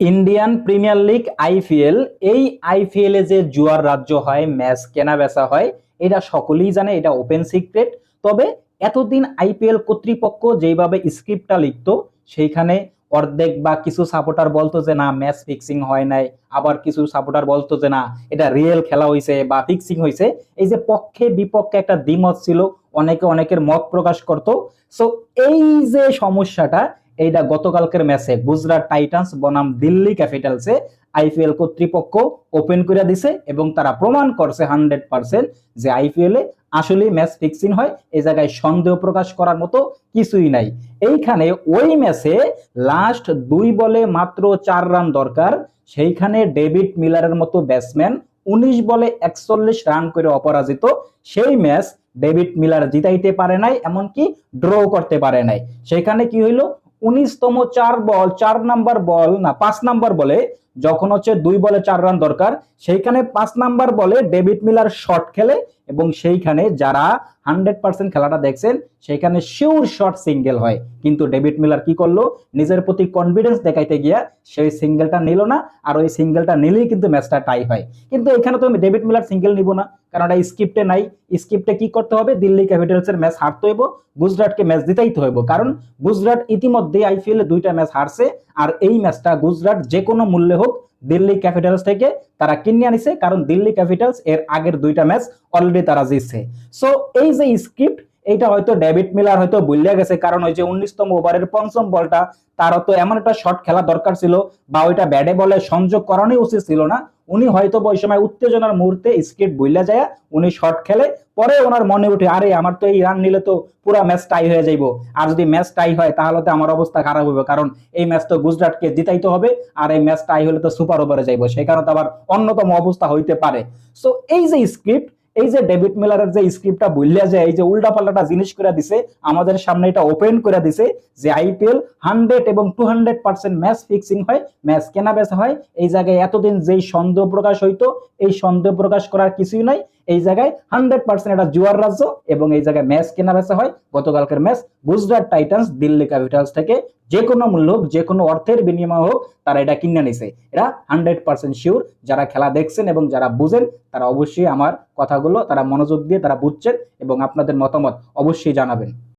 Indian premier league IPL, এই IPL এ যে জুয়ার রাজ্য হয়, ম্যাচ কেনা বেচা হয়, এটা সকলেই জানে, এটা ওপেন সিক্রেট। তবে এতদিন আইপিএল কর্তৃপক্ষ যেভাবে স্ক্রিপ্টটা লিখতো, সেইখানে অর্ধেক বা কিছু সাপোর্টার বলতো যে না, ম্যাচ ফিক্সিং হয় নাই, আবার কিছু সাপোর্টার বলতো যে না, এটা রিয়েল খেলা হয়েছে বা ফিক্সিং হয়েছে। এই যে পক্ষে বিপক্ষে একটা দ্বিমত ছিল, অনেকে অনেকের মত প্রকাশ করতো। সো এই যে সমস্যাটা, এইটা গতকালকের ম্যাচে গুজরাট টাইটান্স বনাম দিল্লি ক্যাপিটালসে আইপিএল কর্তৃপক্ষ ওপেন করে দিছে এবং তারা প্রমাণ করছে 100% যে আইপিএল এ আসলে ম্যাচ ফিক্সিং হয়। এই জায়গায় সন্দেহ প্রকাশ করার মতো কিছুই নাই। এইখানে ওই ম্যাচে লাস্ট 2 বলে মাত্র 4 রান দরকার, সেইখানে ডেভিড মিলারের মতো ব্যাটসম্যান 19 বলে 41 রান করে অপরাজিত। সেই ম্যাচ ডেভিড মিলার জিতাইতে পারে নাই, এমনকি ড্র করতে পারে নাই। সেখানে কি হইলো, 19তম 4 নাম্বার বল না 5 নাম্বার বলে, যখন হচ্ছে 2 বলে 4 রান দরকার, সেইখানে 5 নাম্বার বলে ডেভিড মিলার শট খেলে এবং সেইখানে যারা 100% খেলাটা দেখছেন, সেইখানে শিওর শট সিঙ্গেল হয়। কিন্তু ডেভিড মিলার কি করলো, নিজের প্রতি কনফিডেন্স দেখাইতে গিয়া সেই সিঙ্গেলটা নিল না, আর ওই সিঙ্গেলটা নিলেই কিন্তু ম্যাচটা টাই হয়। কিন্তু এখানে তো আমি ডেভিড মিলার সিঙ্গেল নিব না, কারণ এটা স্ক্রিপ্টে নাই। স্ক্রিপ্টে কি করতে হবে, দিল্লি ক্যাপিটালসের ম্যাচ হারতে হইব, গুজরাটকে ম্যাচ জিতাইতে হইব, কারণ গুজরাট ইতিমধ্যে আইপিএল এ 2টা ম্যাচ হারছে। আর এই ম্যাচটা গুজরাট যে কোনো মূল্যে হোক দিল্লি ক্যাপিটালস থেকে তারা কিনে আনিছে, কারণ দিল্লি ক্যাপিটালস এর আগের 2টা ম্যাচ অলরেডি তারা জিতছে। সো এই যে স্ক্রিপ্ট, এইটা হয়তো ডেভিড মিলার হয়তো ভুলিয়া গেছে, কারণ ওই যে 19তম ওভারের 5ম বলটা তার তো এমন একটা শট খেলা দরকার ছিল, বা ওইটা ব্যাটে বলে সংযোগ করানোই উচিত ছিল না। উনি হয়তো ওই সময় উত্তেজনার মুহূর্তে স্ক্রিপ্ট ভুলিয়া যায়, উনি শট খেলে, পরে ওনার মনে উঠে আরে আমার তো এই রান নিলে তো পুরো ম্যাচ টাই হয়ে যাইব, আর যদি ম্যাচ টাই হয় তাহলে তো আমার অবস্থা খারাপ হবে, কারণ এই ম্যাচ তো গুজরাটকে জিতাইতে হবে, আর এই ম্যাচ টাই হলে তো সুপার ওভারে যাইব, সেই কারণে তো আবার অন্যতম অবস্থা হইতে পারে। সো এই যে স্ক্রিপ্ট, এই যে ডেভিড মিলারের যে স্ক্রিপ্টটা ভুলিয়া যায়, এই যে উল্টা পাল্টা জিনিস করে দিছে, আমাদের সামনে এটা ওপেন করে দিছে যে আইপিএল 100 এবং 200% ম্যাচ ফিক্সিং হয়, ম্যাচ কেনা বেচা হয়। এই জায়গায় এতদিন যেই সন্দেহ প্রকাশ হইতো, এই সন্দেহ প্রকাশ করার কিছুই নাই। এই জায়গায় 100% এটা জুয়ার রাজ্য এবং এই জায়গায় ম্যাচ কেনা বেচা হয়। গতকালকের match Gujarat Titans Delhi Capitals থেকে যে কোনো মূল্য হোক, যে কোনো অর্থের বিনিময় হোক, তারা এটা কিনে নিছে। এরা 100% শিওর। যারা খেলা দেখছেন এবং যারা বুঝেন, তারা অবশ্যই আমার কথাগুলো তারা মনোযোগ দিয়ে তারা বুঝছেন এবং আপনাদের মতামত অবশ্যই জানাবেন।